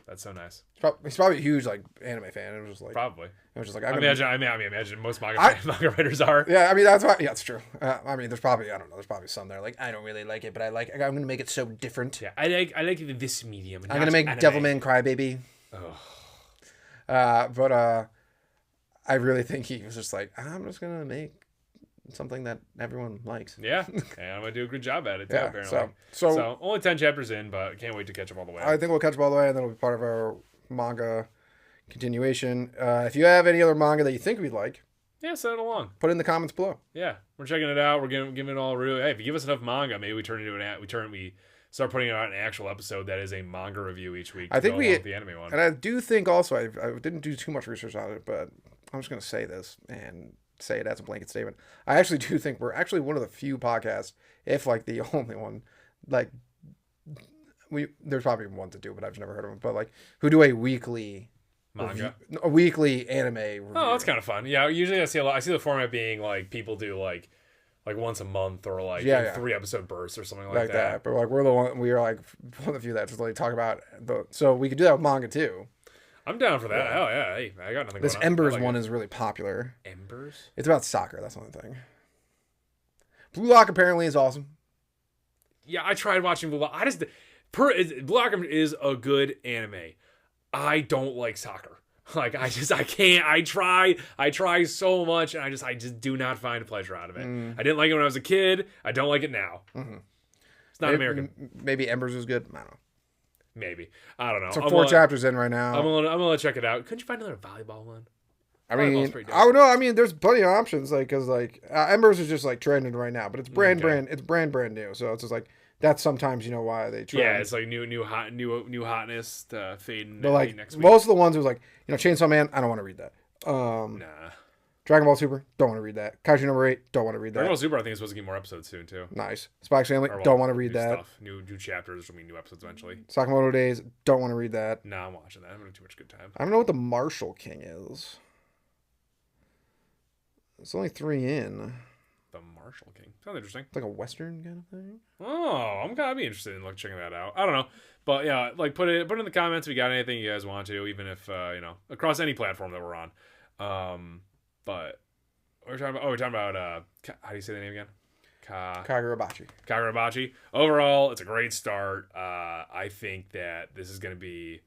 That's so nice. He's probably a huge like anime fan. It was just like probably. It was just like I imagine most manga writers are. Yeah, I mean that's why. Yeah, it's true. I mean, there's probably there's probably some there like I don't really like it, but I'm gonna make it so different. Yeah, I like this medium. I'm gonna make Devilman Crybaby. Oh. But I really think he was just like I'm just gonna make something that everyone likes. Yeah, and I'm gonna do a good job at it too. Yeah, apparently. So only 10 chapters in, but can't wait to catch up all the way. I think we'll catch up all the way, and then it'll be part of our manga continuation. If you have any other manga that you think we'd like, yeah, send it along. Put it in the comments below. Yeah, we're checking it out. We're giving it all a review. Hey, if you give us enough manga, maybe we start putting out an actual episode that is a manga review each week. I think the anime one, and I do think also I didn't do too much research on it, but I'm just gonna say this and say it as a blanket statement. I actually do think we're actually one of the few podcasts, if like the only one, like there's probably one to do, but I've never heard of them, but like who do a weekly manga, a weekly anime review. Oh, that's kind of fun. Yeah, usually I see the format being like people do like like once a month or like 3-episode bursts or something like that. But like we are like one of the few that just like talk about so we could do that with manga too. I'm down for that. Yeah. Hell yeah. Hey, I got nothing This going on. Embers one is really popular. Embers? It's about soccer. That's one thing. Blue Lock apparently is awesome. Yeah, I tried watching Blue Lock. Blue Lock is a good anime. I don't like soccer. Like I can't. I try so much, and I just do not find a pleasure out of it. I didn't like it when I was a kid. I don't like it now. It's not American. Maybe Embers is good. I don't know. Maybe. I don't know. So 4 chapters in right now. I'm gonna check it out. Couldn't you find another volleyball one? I mean, I don't know. I mean, there's plenty of options. Like, cause like Embers is just like trending right now, but it's brand new. So it's just like that's sometimes why they trend. Yeah, it's like new hotness to fade. But like next week. most of the ones was like Chainsaw Man. I don't want to read that. Nah. Dragon Ball Super. Don't want to read that. Kaiju number 8. Don't want to read that. Dragon Ball Super. I think it's supposed to get more episodes soon too. Nice. Spy X Family. Don't want to read that. Stuff. New chapters. Will be new episodes eventually. Sakamoto Days. Don't want to read that. Nah, I'm watching that. I'm having too much good time. I don't know what the Marshall King is. It's only 3 in. The Marshall King. Sounds interesting. It's like a Western kind of thing. Oh, I'd be interested in checking that out. I don't know, but yeah, like put it in the comments if you got anything you guys want to, even if across any platform that we're on. But we're talking about how do you say the name again? Kagurabachi. Overall, it's a great start. I think that this is going to be.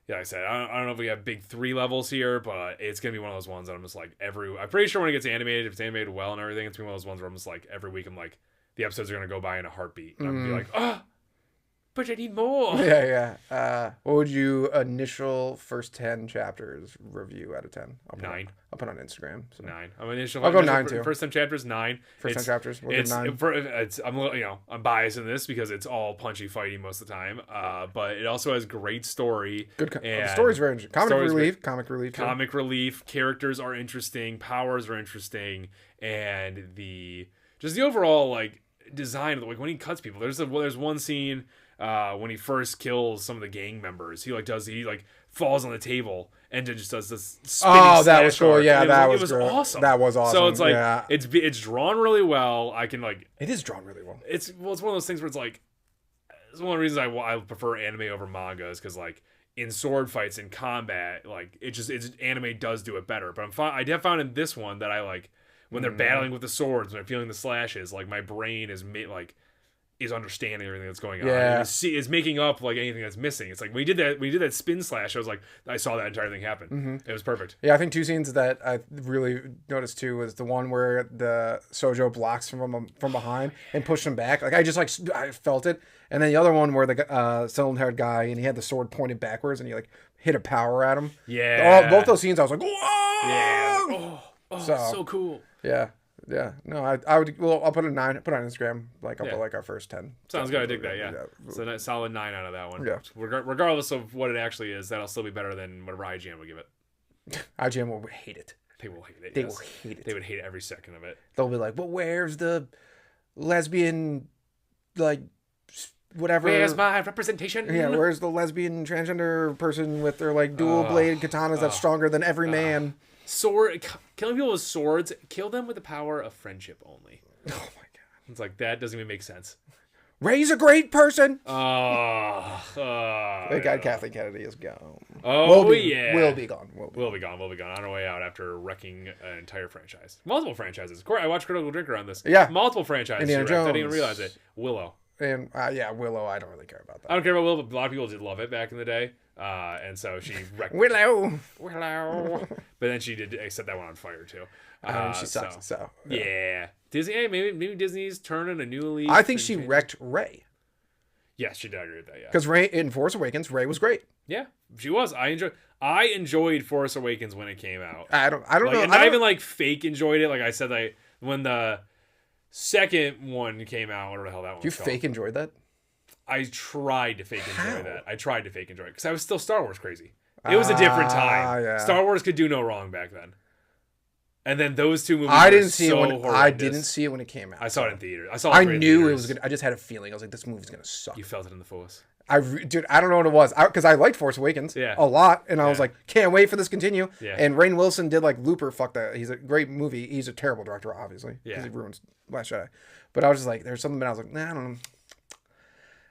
Yeah, like I said, I don't know if we have big 3 levels here, but it's going to be one of those ones that I'm just like I'm pretty sure when it gets animated, if it's animated well and everything, it's going to be one of those ones where I'm just like every week I'm like, the episodes are going to go by in a heartbeat. And I'm going to be like, oh, but I need more. Yeah. What would you initial first 10 chapters review out of 10? 9. I'll put on Instagram. So. 9. I'll go 9 too. First 10 chapters, 9. First 10 chapters, we'll do 9. I'm biased in this because it's all punchy fighting most of the time. But it also has great story. The story's very interesting. Comic relief. Characters are interesting. Powers are interesting. And the overall like design of when he cuts people. There's one scene when he first kills some of the gang members. He falls on the table and just does this spinning that was cool. Yeah, it was awesome. That was awesome. So it's like it's drawn really well. I can like it is drawn really well. It's one of those things where it's like it's one of the reasons I prefer anime over manga is because like in sword fights and combat like anime does do it better. But I have found in this one that I like when they're battling with the swords when they're feeling the slashes like my brain is understanding everything that's going on. Yeah. Is making up like anything that's missing. It's like we did that spin slash. I was like, I saw that entire thing happen. Mm-hmm. It was perfect. Yeah, I think 2 scenes that I really noticed too was the one where the Sojo blocks from behind and pushed him back. Like I felt it. And then the other one where the silver-haired guy and he had the sword pointed backwards and he like hit a power at him. Yeah. Both those scenes I was like, whoa! Yeah. So cool. Yeah. Yeah, no, I would. Well, I'll put a 9. Put it on Instagram. Like I'll put like our first 10. Sounds good. I dig that. Yeah, so a solid 9 out of that one. Yeah. Regardless of what it actually is, that'll still be better than whatever IGN would give it. IGN will hate it. They will hate it. They will hate it. They would hate every second of it. They'll be like, "But where's the lesbian, like, whatever? Where's my representation? Yeah, where's the lesbian transgender person with their like dual bladed katanas that's stronger than every man?" Killing people with swords, kill them with the power of friendship only. Oh my god. It's like, that doesn't even make sense. Ray's a great person. Thank God Kathleen Kennedy is gone. Oh, Will be gone. We'll be gone on our way out after wrecking an entire franchise. Multiple franchises. Of course, I watched Critical Drinker on this. Yeah. Multiple franchises. Indiana Jones. I didn't even realize it. Willow. And Willow, I don't really care about that. I don't care about Willow, but a lot of people did love it back in the day. And so she wrecked Willow. But then she did set that one on fire too. She sucks. So yeah. Disney. Hey, maybe Disney's turning a new leaf. I think she wrecked Ray. Yes, she did. I agree with that. Yeah. Because Ray in Force Awakens, Ray was great. Yeah, she was. I enjoyed Force Awakens when it came out. I don't know. And I even like fake enjoyed it. Like I said, when the second one came out, whatever the hell that one was called. You fake enjoyed that? I tried to fake enjoy that. I tried to fake enjoy it because I was still Star Wars crazy. It was a different time. Yeah. Star Wars could do no wrong back then. And then those 2 movies. I didn't see it when it came out. I saw it in theaters. I knew it was good. I just had a feeling. I was like, this movie's gonna suck. You felt it in the force. Dude, I don't know what it was. Because I liked Force Awakens a lot. And I was like, can't wait for this to continue. Yeah. And Rainn Wilson did like Looper. Fuck that. He's a great movie. He's a terrible director, obviously. Because he ruins Last Jedi. But I was just like, there's something I was like, nah, I don't know.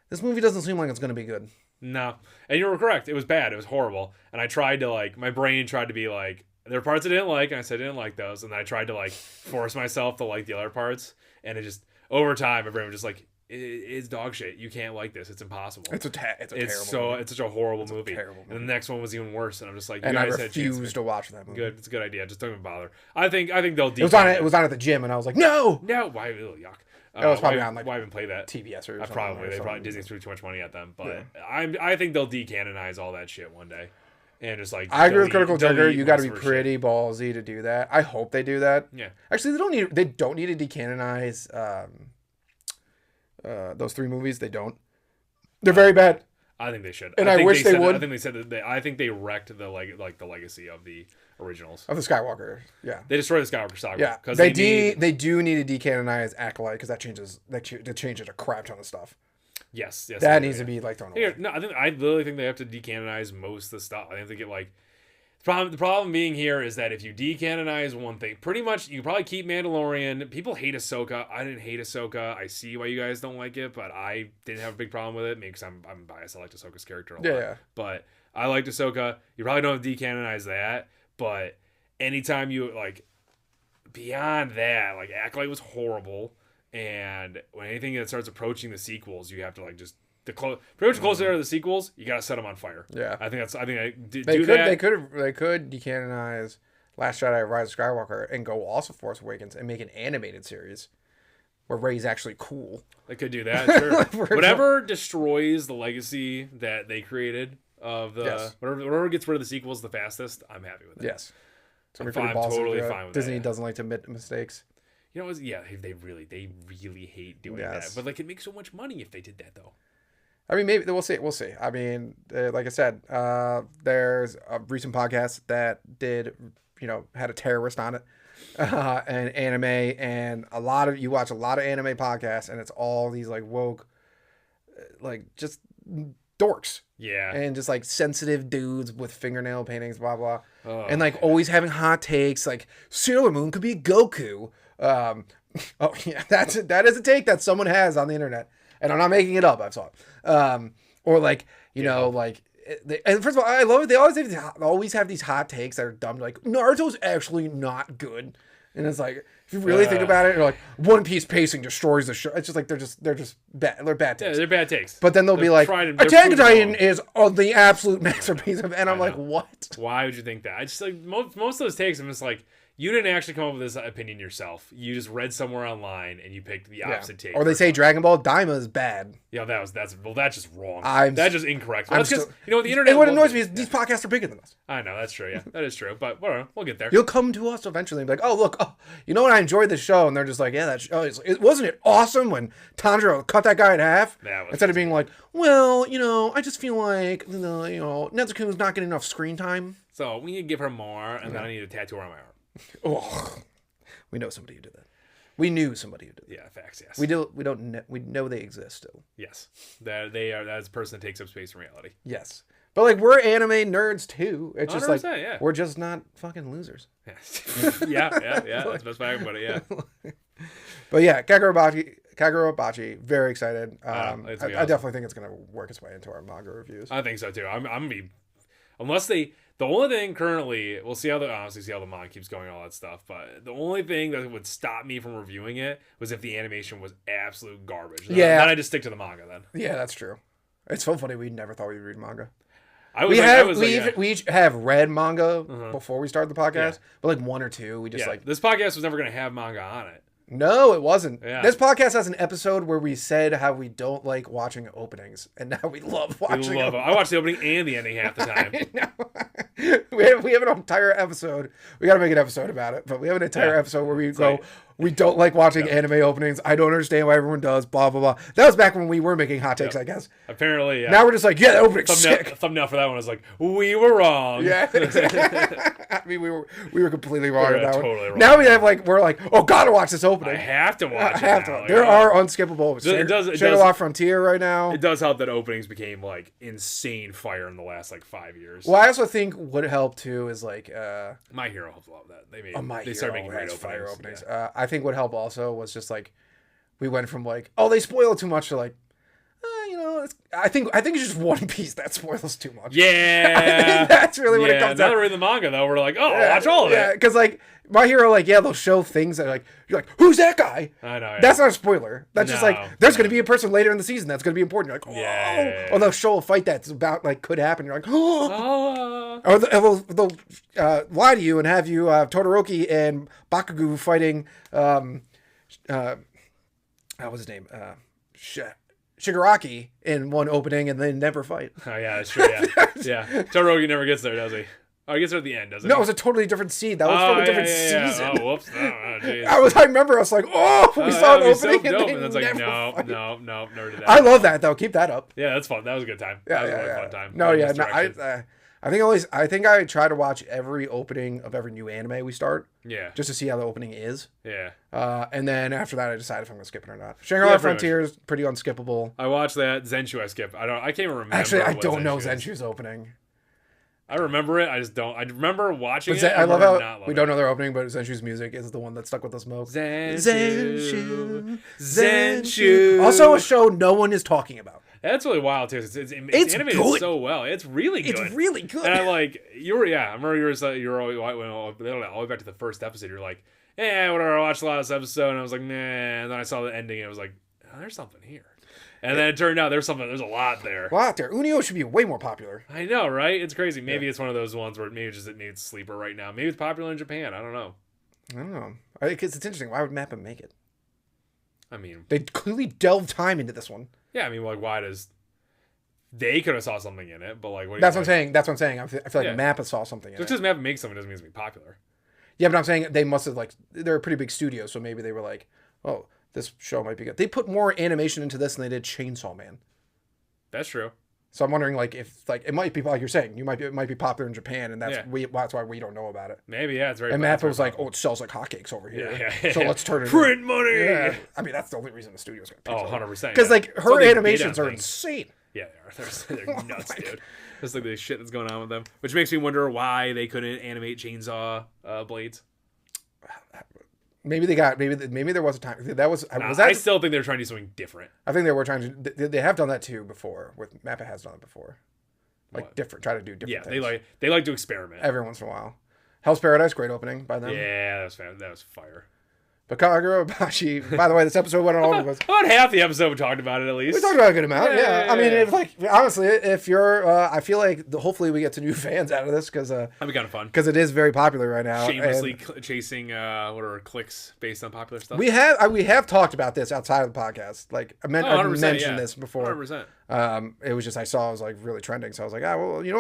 This movie doesn't seem like it's going to be good. No. And you were correct. It was bad. It was horrible. And I tried to like, my brain tried to be like, there are parts I didn't like. And I said I didn't like those. And then I tried to like force myself to like the other parts. And it just, over time, my brain was just like, it's dog shit. You can't like this. It's impossible. It's such a horrible movie. And the next one was even worse. And I'm just like, I refuse to watch that movie. Good. It's a good idea. Just don't even bother. I think they'll. It was on at the gym, and I was like, no. Why? Ew, yuck. It was probably on like why even play that TBS or something. Probably Disney threw too much money at them. But I think they'll decanonize all that shit one day. And just like I agree with Critical Trigger, you got to be pretty ballsy to do that. I hope they do that. Yeah. Actually, they don't need to decanonize. Those 3 movies, they don't. They're very bad. I think they should. And I wish they would. I think they said that. I think they wrecked the legacy of the originals of the Skywalker. Yeah, they destroyed the Skywalker saga. Yeah, because they do need to decanonize Acolyte because that changes a crap ton of stuff. Yes. That needs to be like thrown away. No, I literally think they have to decanonize most of the stuff. I think they get like. The problem being here is that if you decanonize one thing, pretty much you probably keep Mandalorian. People hate Ahsoka. I didn't hate Ahsoka. I see why you guys don't like it, but I didn't have a big problem with it. Maybe because I'm biased. I liked Ahsoka's character a lot. Yeah. But I liked Ahsoka. You probably don't have to decanonize that. But anytime you like beyond that, like Acolyte was horrible, and when anything that starts approaching the sequels, you have to like just. Pretty much closer to the sequels, you gotta set them on fire. Yeah, I think they could decanonize Last Jedi, Rise of Skywalker, and go also Force Awakens and make an animated series where Rey's actually cool. They could do that. Sure. Whatever destroys the legacy that they created of the whatever gets rid of the sequels the fastest, I'm happy with it. Yes, so I'm totally fine with Disney that. doesn't like to admit mistakes. You know, they really hate doing that. But like, it makes so much money if they did that though. I mean, maybe we'll see. We'll see. I mean, like I said, there's a recent podcast that had a terrorist on it, and anime, and you watch a lot of anime podcasts, and it's all these like woke, like just dorks. Yeah. And just like sensitive dudes with fingernail paintings, blah blah, and like always having hot takes, like Sailor Moon could be Goku. That is a take that someone has on the internet. And I'm not making it up. I saw it. Or like, like, and first of all, I love it. They always have these hot takes that are dumb. Like Naruto's actually not good. And it's like, if you really think about it, you're like, One Piece pacing destroys the show. It's just like they're just bad. They're bad takes. Yeah, they're bad takes. But then they'll be like, Attack on Titan is the absolute masterpiece of. And I'm like, what? Why would you think that? I just like most of those takes. I'm just like. You didn't actually come up with this opinion yourself. You just read somewhere online and you picked the opposite take. Or they say Dragon Ball Daima is bad. Yeah, that's just wrong. That's just incorrect. Well, the internet. And what annoys me is these podcasts are bigger than us. I know that's true. Yeah, that is true. But whatever, we'll get there. You'll come to us eventually and be like, "Oh, look, you know what? I enjoyed this show," and they're just like, "Yeah, wasn't it awesome when Tanjiro cut that guy in half?" Instead of being like, "Well, I just feel like Nezuko's not getting enough screen time, so we need to give her more, and then I need a tattoo on my arm." Oh, we know somebody who did that. We knew somebody who did that. Yeah, facts. Yes. We know they exist still. Yes, that's a person that takes up space in reality. Yes, but like we're anime nerds too. It's just like we're just not fucking losers. Yeah. That's the best way I can put it. Yeah. But yeah, Kagurabachi, very excited. I definitely think it's gonna work its way into our manga reviews. I think so too. I'm gonna be, unless they. The only thing currently, we'll see how the manga keeps going, all that stuff. But the only thing that would stop me from reviewing it was if the animation was absolute garbage. Then I just stick to the manga then. Yeah, that's true. It's so funny. We never thought we'd read manga. We each have read manga before we started the podcast, but like one or two, we just this podcast was never going to have manga on it. No, it wasn't. Yeah. This podcast has an episode where we said how we don't like watching openings, and now we love watching them. I watch the opening and the ending half the time. We have an entire episode. We got to make an episode about it, but we have an entire episode where we go, We don't like watching anime openings. I don't understand why everyone does. Blah blah blah. That was back when we were making hot takes, I guess. Apparently, yeah. Now we're just like, yeah, the opening's sick. Thumbnail for that one was like, we were wrong. Yeah, I mean, we were completely wrong on that totally one. Wrong. Now we're like, oh, gotta watch this opening. I have to watch it. There are unskippable. It does. Shangri-La Frontier right now. It does help that openings became like insane fire in the last like 5 years. Well, I also think what helped too is like My Hero helped a lot of that. They started making great fire openings. Yeah. I think what helped also was just like we went from like, oh, they spoil too much to like, I think it's just One Piece that spoils too much. Yeah, I think that's really what it comes down. Now that we're in the manga though, we're like, watch all of it. Yeah, because like My Hero, like they'll show things that like you're like, who's that guy? I know. Yeah. That's not a spoiler. That's just like there's gonna be a person later in the season that's gonna be important. You're like, oh, or they'll show a fight that's about like could happen. You're like, oh, or they'll lie to you and have you Todoroki and Bakugo fighting. What was his name? Shigaraki in one opening and they never fight. Oh yeah, that's true. Yeah, yeah. Todoroki never gets there, does he? Oh, he gets there at the end, doesn't he? No, it was a totally different scene. That was from a different season. Oh, whoops. Oh, I remember us like, we saw an opening so dope. and it's like, no, never did that. I love that though. Keep that up. Yeah, that's fun. That was a good time. That was a really fun time. No, yeah, no, I think I try to watch every opening of every new anime we start. Yeah. Just to see how the opening is. Yeah. And then after that, I decide if I'm gonna skip it or not. Shangri-La Frontier is pretty unskippable. I watched that. Zenshu I skipped. I can't even remember. Actually, I don't know Zenshu's opening. I remember it. I just don't. I remember watching it. I love how we don't know their opening, but Zenshu's music is the one that stuck with us most. Zenshu. Also, a show no one is talking about. That's really wild too. It's animated good. So well. It's really good. It's really good. And I remember you were all the way back to the first episode. You're like, whatever. I watched the last episode, and I was like, nah. And then I saw the ending, and I was like, oh, there's something here. And then it turned out there's a lot there. Unio should be way more popular. I know, right? It's crazy. Maybe it's one of those ones where maybe it's sleeper right now. Maybe it's popular in Japan. I don't know. Because it's interesting. Why would Mappa make it? I mean, they clearly delved time into this one. Yeah, I mean, like, why does they could have saw something in it? But like, that's what I'm saying. That's what I'm saying. I feel like Mappa saw something in it. Just because Mappa makes something doesn't mean it's gonna be popular. Yeah, but I'm saying they must have they're a pretty big studio, so maybe they were like, oh, this show might be good. They put more animation into this than they did Chainsaw Man. That's true. So I'm wondering, if it might be like you're saying, it might be popular in Japan, and that's why we don't know about it. Maybe, yeah, it's very. And Mappa was like, oh, it sells like hotcakes over here, so let's turn it print money. Yeah. I mean, that's the only reason the studio's going to pay. 100%. Because her animations are insane. Yeah, they are. They're nuts, dude. Just like the shit that's going on with them, which makes me wonder why they couldn't animate chainsaw blades. Maybe there was a time that was. I still think they're trying to do something different. I think they were trying to. They have done that too before. With Mappa has done it before, try to do different. Yeah, things. they like to experiment every once in a while. Hell's Paradise, great opening by them. Yeah, that was fire. But Kagurabachi, by the way, this episode went on all of us. About half the episode we talked about it at least. We talked about a good amount, yeah. I mean, honestly, if you're, I feel like hopefully we get some new fans out of this because that'd be kind of fun. Because it is very popular right now. Shamelessly chasing clicks based on popular stuff. We have talked about this outside of the podcast. I mentioned this before. 100%. It was just I saw it was really trending, so I was like,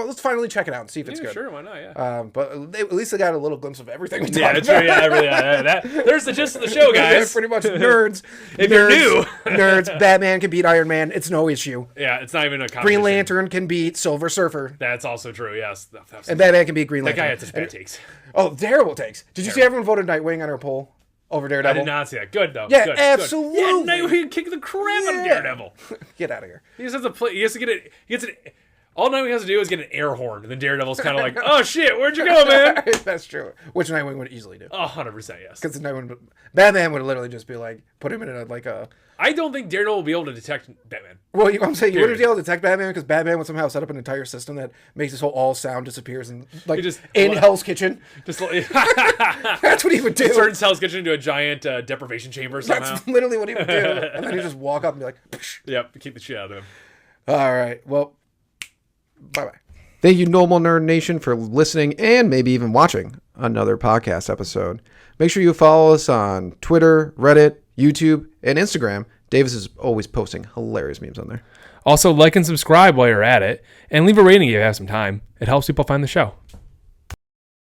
let's finally check it out and see if it's good. Sure, why not? Yeah. But at least they got a little glimpse of everything we talked about. True. Yeah, there's the gist of the show, guys. Pretty much nerds. If you're new, nerds. Batman can beat Iron Man. It's no issue. Yeah, it's not even a competition. Green Lantern can beat Silver Surfer. That's also true. Yes. And Batman can beat Green Lantern. That guy had such bad takes. Oh, terrible takes. Did you see everyone voted Nightwing on her poll? Over Daredevil? I did not see that. Good, though. Yeah, good, absolutely. Good. Yeah, Nightwing kick the crap out of Daredevil. Get out of here. He just has to play. He has to get it. All Nightwing has to do is get an air horn, and then Daredevil's kind of like, oh shit, where'd you go, man? That's true. Which Nightwing would easily do. 100%, yes. Because Batman would literally just be put him in a. I don't think Daredevil will be able to detect Batman. Well, I'm saying you wouldn't be able to detect Batman because Batman would somehow set up an entire system that makes this whole all sound disappears and in Hell's Kitchen. That's what he would do. Turns Hell's Kitchen into a giant deprivation chamber somehow. That's literally what he would do. And then he'd just walk up and be like, psh. Yep, keep the shit out of him. All right, well, bye-bye. Thank you, Normal Nerd Nation, for listening and maybe even watching another podcast episode. Make sure you follow us on Twitter, Reddit, YouTube, and Instagram. Davis is always posting hilarious memes on there. Also, like and subscribe while you're at it, and leave a rating if you have some time. It helps people find the show.